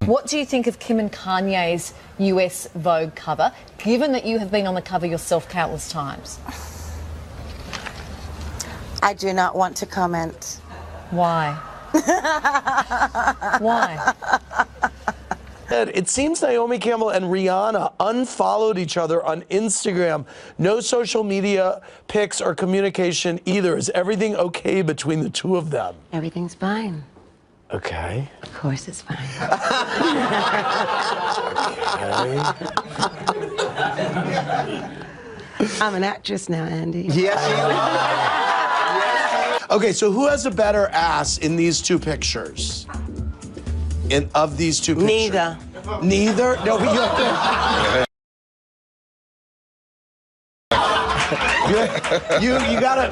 What do you think of Kim and Kanye's US Vogue cover, given that you have been on the cover yourself countless times? I do not want to comment. Why? Why? It seems Naomi Campbell and Rihanna unfollowed each other on Instagram. No social media pics or communication either. Is everything okay between the two of them? Everything's fine. Okay. Of course it's fine. Okay. I'm an actress now, Andy. Yes, you are. Okay, so who has a better ass in these two pictures? Of these two pictures? Neither. Neither? No, but you have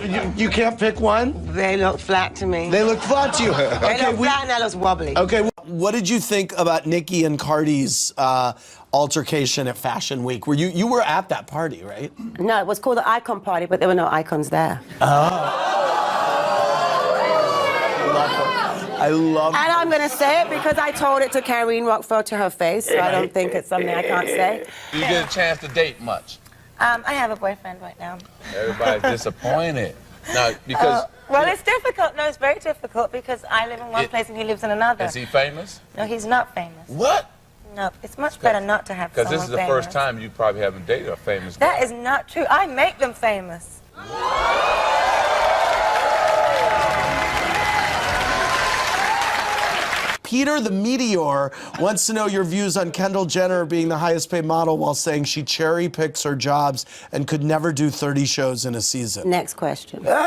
to... you can't pick one? They look flat to me. They look flat to you. They look flat and that looks wobbly. Okay, what did you think about Nicki and Cardi's altercation at Fashion Week? You were at that party, right? No, it was called the Icon Party, but there were no icons there. Oh. I love it. And I'm going to say it because I told it to Karine Rockford to her face, so I don't think it's something I can't say. Do you get a chance to date much? I have a boyfriend right now. Everybody's disappointed. Now, because... well, it's difficult. No, it's very difficult because I live in one place and he lives in another. Is he famous? No, he's not famous. What? No, it's much better not to have someone Because this is the first time you probably haven't dated a famous guy. That is not true. I make them famous. Peter the Meteor wants to know your views on Kendall Jenner being the highest paid model while saying she cherry picks her jobs and could never do 30 shows in a season. Next question. Naomi,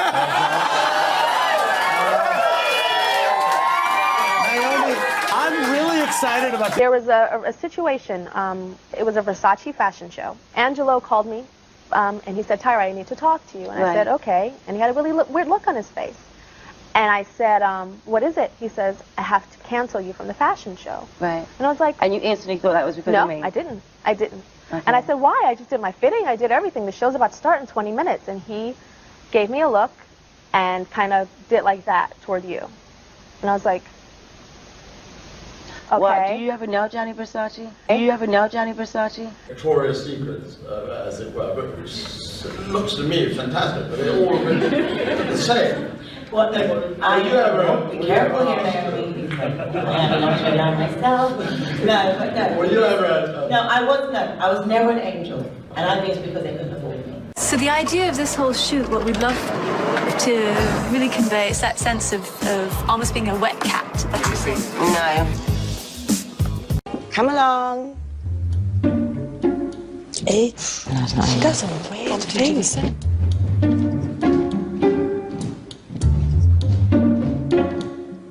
I'm really excited about this. There was a situation, it was a Versace fashion show. Angelo called me and he said, Tyra, I need to talk to you. And I said, okay. And he had a really weird look on his face. And I said, what is it? He says, I have to cancel you from the fashion show. Right. And I was like... And you instantly thought that was because of me? No, I didn't. I didn't. Okay. And I said, why? I just did my fitting. I did everything. The show's about to start in 20 minutes. And he gave me a look and kind of did like that toward you. And I was like, okay. What, do you ever know Johnny Versace? Do you ever know Johnny Versace? Victoria's Secret, as it were, but which looks to me fantastic, but they're all the same. Well, be careful here, Naomi. I have not shut down myself. No, but no. Were you ever No, I was never an angel. And I think it's because they couldn't afford me. So the idea of this whole shoot, what we'd love to really convey is that sense of almost being a wet cat. No. Come along. She does some weird things.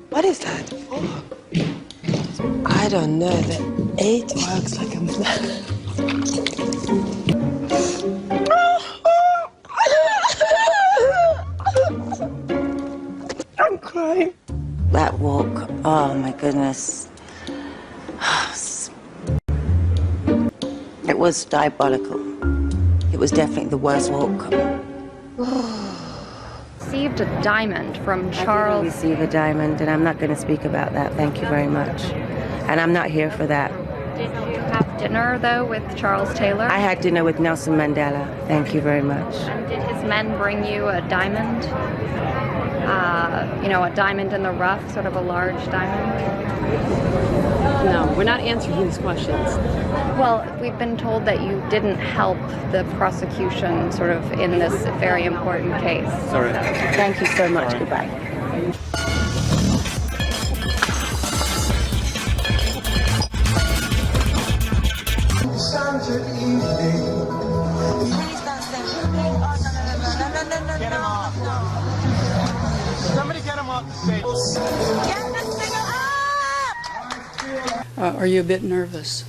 What is that? Oh. I don't know. The 8 works like a man. I'm crying. That walk, oh my goodness. It was diabolical. It was definitely the worst walk. Received a diamond from Charles. I didn't receive a diamond, and I'm not going to speak about that. Thank you very much. And I'm not here for that. Did you have dinner, though, with Charles Taylor? I had dinner with Nelson Mandela. Thank you very much. And did his men bring you a diamond? You know, a diamond in the rough, sort of a large diamond? No, we're not answering these questions. Well, we've been told that you didn't help the prosecution sort of in this very important case. Sorry. Thank you so much. Goodbye. Somebody get him off the stage. Are you a bit nervous?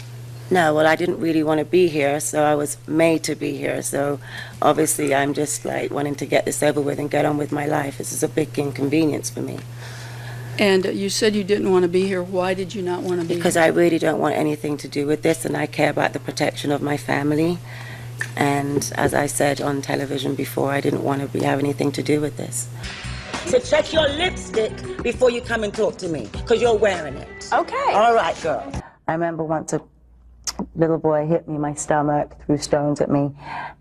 No, well, I didn't really want to be here, so I was made to be here. So obviously I'm just like wanting to get this over with and get on with my life. This is a big inconvenience for me. And you said you didn't want to be here. Why did you not want to be Because here? I really don't want anything to do with this, and I care about the protection of my family. And as I said on television before, I didn't want to have anything to do with this. So check your lipstick before you come and talk to me, because you're wearing it. Okay. All right, girl. I remember once a little boy hit me in my stomach, threw stones at me,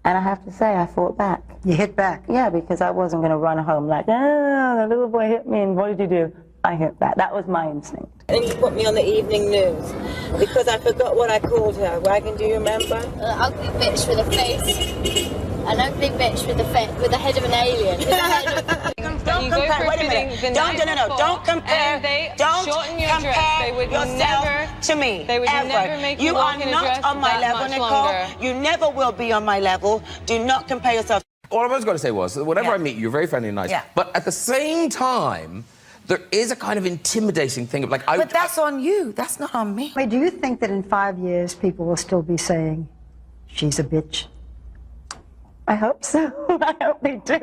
and I have to say, I fought back. You hit back? Yeah, because I wasn't going to run home like, the little boy hit me, and what did you do? I hit back. That was my instinct. And he put me on the evening news because I forgot what I called her. Wagon, do you remember? Ugly bitch with a face. An ugly bitch with the head of an alien. With the head of... Don't compare. Wait a minute. Don't compare. Don't compare yourself to me. They would never make you walk in a dress are not on my level, much Nicole. longer. You never will be on my level. Do not compare yourself. All I was going to say was, whenever I meet you, you're very friendly and nice. Yeah. But at the same time, there is a kind of intimidating thing of like... But that's on you. That's not on me. Wait, do you think that in 5 years people will still be saying, she's a bitch? I hope so. I hope they do.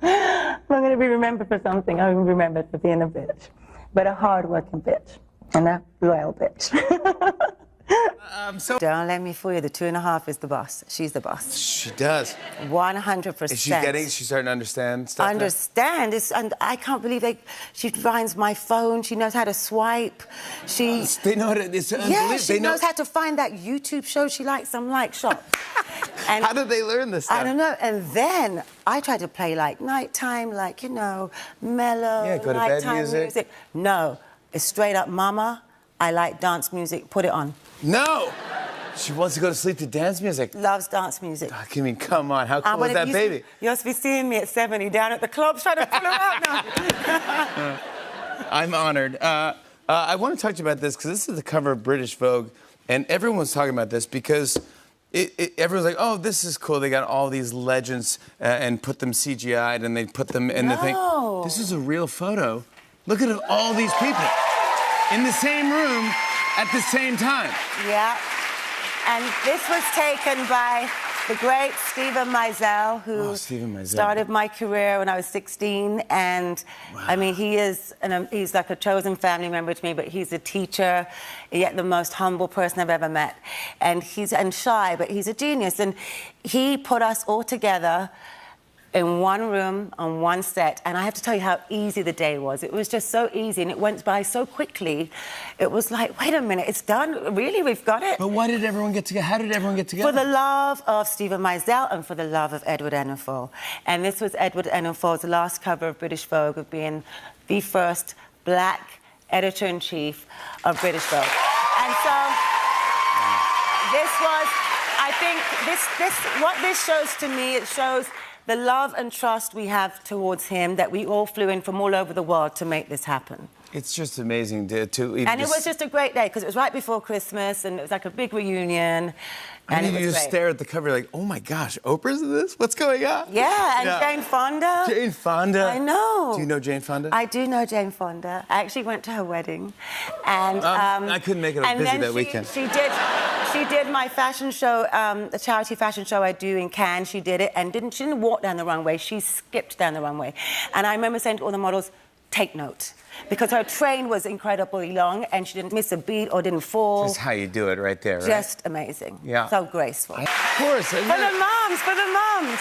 I'm going to be remembered for something. I'm remembered for being a bitch. But a hard-working bitch. And a loyal bitch. Don't let me fool you. The 2.5 is the boss. She's the boss. She does. 100%. She's starting to understand stuff Understand? And I can't believe she finds my phone. She knows how to swipe. They know how to... It's yeah, she knows how to find that YouTube show she likes. I'm like, shop. And how did they learn this stuff? I don't know. And then I tried to play like nighttime, like, you know, mellow, yeah, go to nighttime bed music. No, it's straight up, mama, I like dance music. Put it on. No! She wants to go to sleep to dance music. Loves dance music. I mean, come on, how cool is that baby? You must be seeing me at 70 down at the club trying to pull her out now. I'm honored. I want to talk to you about this because this is the cover of British Vogue, and everyone's talking about this because everyone's like, oh, this is cool. They got all these legends and put them CGI'd and they put them in the thing. This is a real photo. Look at all these people in the same room at the same time. Yeah. And this was taken by the great Stephen Meisel, who started my career when I was 16. And I mean, he's like a chosen family member to me, but he's a teacher, yet the most humble person I've ever met. And he's shy, but he's a genius. And he put us all together in one room on one set, and I have to tell you how easy the day was. It was just so easy, and it went by so quickly. It was like, wait a minute, it's done? Really? We've got it? But why did everyone get together? How did everyone get together? For the love of Stephen Meisel and for the love of Edward Enninful. And this was Edward Enninful's last cover of British Vogue, of being the first black editor-in-chief of British Vogue. And so, this was, I think, what this shows to me, it shows the love and trust we have towards him, that we all flew in from all over the world to make this happen. It's just amazing to And it was just a great day, because it was right before Christmas, and it was like a big reunion. And you just stare at the cover like, oh my gosh, Oprah's in this? What's going on? Yeah, and Jane Fonda. Jane Fonda. I know. Do you know Jane Fonda? I do know Jane Fonda. I actually went to her wedding. And I couldn't make it. I was busy that weekend. She did my fashion show, the charity fashion show I do in Cannes. She did it, and she didn't walk down the runway. She skipped down the runway. And I remember saying to all the models, take note. Because her train was incredibly long, and she didn't miss a beat or didn't fall. Just how you do it right there, right? Just amazing. Yeah. So graceful. Of course. For the mums, for the mums.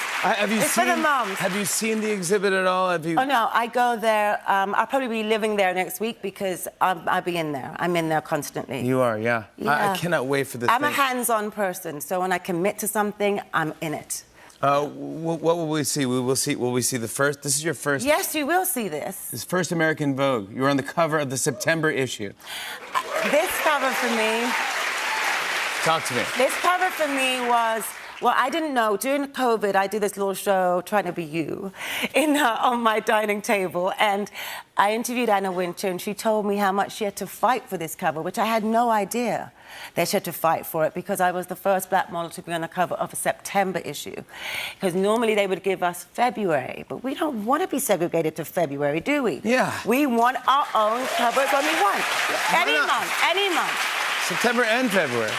For the mums. Have you seen the exhibit at all? Oh, no, I go there. I'll probably be living there next week because I'll be in there. I'm in there constantly. You are, yeah. Yeah. I cannot wait for this I'm a hands-on person, so when I commit to something, I'm in it. What will we see? Will we see the first? This is your first... Yes, you will see this. This first American Vogue. You were on the cover of the September issue. This cover for me... Talk to me. This cover for me was... Well, I didn't know. During COVID, I did this little show, Trying to Be You, on my dining table. And I interviewed Anna Wintour, and she told me how much she had to fight for this cover, which I had no idea that she had to fight for it, because I was the first black model to be on the cover of a September issue. Because normally they would give us February, but we don't want to be segregated to February, do we? Yeah. We want our own covers when we want. Any month. September and February.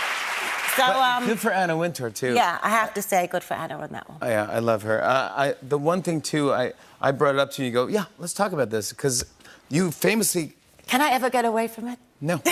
So, good for Anna Wintour, too. Yeah, I have to say good for Anna on that one. Oh, yeah, I love her. The one thing, too, I brought it up to you, you go, yeah, let's talk about this, because you famously... Can I ever get away from it? No.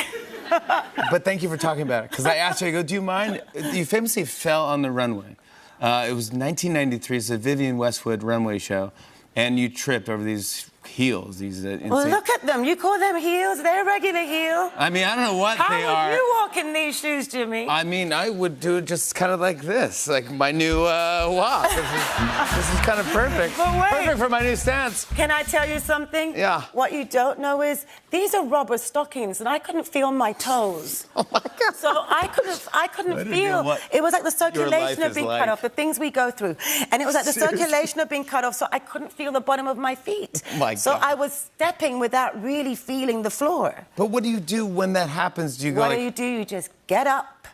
But thank you for talking about it, because I asked you, I go, do you mind? You famously fell on the runway. It was 1993, it's a Vivienne Westwood runway show, and you tripped over these heels, these insane... Well, look at them. You call them heels? They're a regular heel. I mean, I don't know what they are. How would you walk in these shoes, Jimmy? I mean, I would do it just kind of like this, like my new walk. This is kind of perfect. But wait. Perfect for my new stance. Can I tell you something? Yeah. What you don't know is these are rubber stockings, and I couldn't feel my toes. Oh my God. So I couldn't feel. It was like the circulation of being cut off, the things we go through, and it was like the circulation of being cut off. So I couldn't feel the bottom of my feet. Oh my God. So I was stepping without really feeling the floor. But what do you do when that happens? Do you go What like... do you do? You just get up,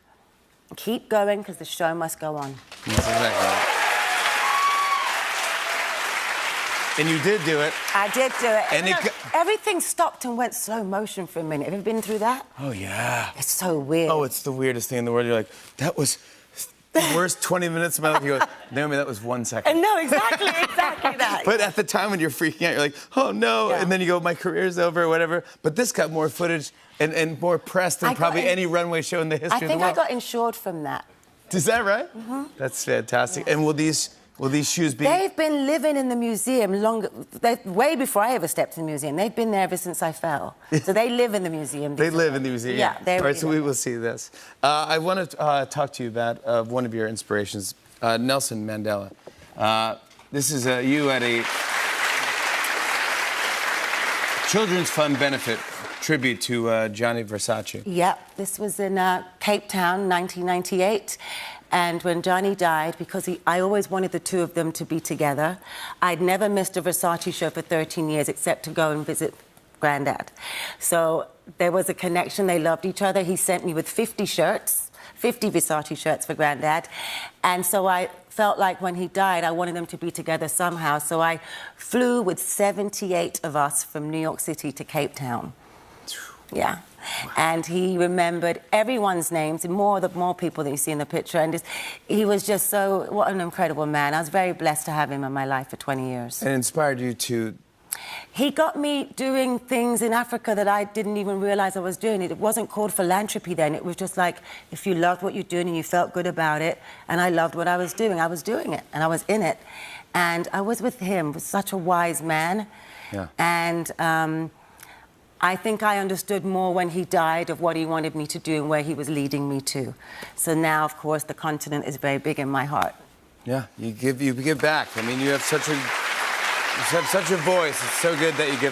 and keep going, because the show must go on. That's exactly right. And you did do it. I did do it. And everything stopped and went slow motion for a minute. Have you been through that? Oh, yeah. It's so weird. Oh, it's the weirdest thing in the world. You're like, that was the worst 20 minutes of my life. You go, Naomi, that was 1 second. No, exactly that. But at the time when you're freaking out, you're like, oh, no. Yeah. And then you go, my career's over or whatever. But this got more footage and more press than probably any runway show in the history of the world. I think I got insured from that. Is that right? Mm-hmm. That's fantastic. Yeah. And will these shoes be... They've been living in the museum way before I ever stepped in the museum. They've been there ever since I fell. So they live in the museum. They live in the museum. Yeah. All right, so we will see this. I want to talk to you about one of your inspirations, Nelson Mandela. This is you at a Children's Fund benefit tribute to Gianni Versace. Yep, this was in Cape Town, 1998. And when Johnny died, because I always wanted the two of them to be together, I'd never missed a Versace show for 13 years except to go and visit Granddad. So there was a connection. They loved each other. He sent me with 50 shirts, 50 Versace shirts for Granddad. And so I felt like when he died, I wanted them to be together somehow. So I flew with 78 of us from New York City to Cape Town. Yeah. And he remembered everyone's names, more people that you see in the picture. And he was just what an incredible man. I was very blessed to have him in my life for 20 years. And inspired you to... He got me doing things in Africa that I didn't even realize I was doing. It wasn't called philanthropy then. It was just like, if you loved what you're doing and you felt good about it, and I loved what I was doing it, and I was in it. And I was with him. He was such a wise man. Yeah. And... I think I understood more when he died of what he wanted me to do and where he was leading me to. So now, of course, the continent is very big in my heart. Yeah, you give back. I mean, you have such a voice. It's so good that you give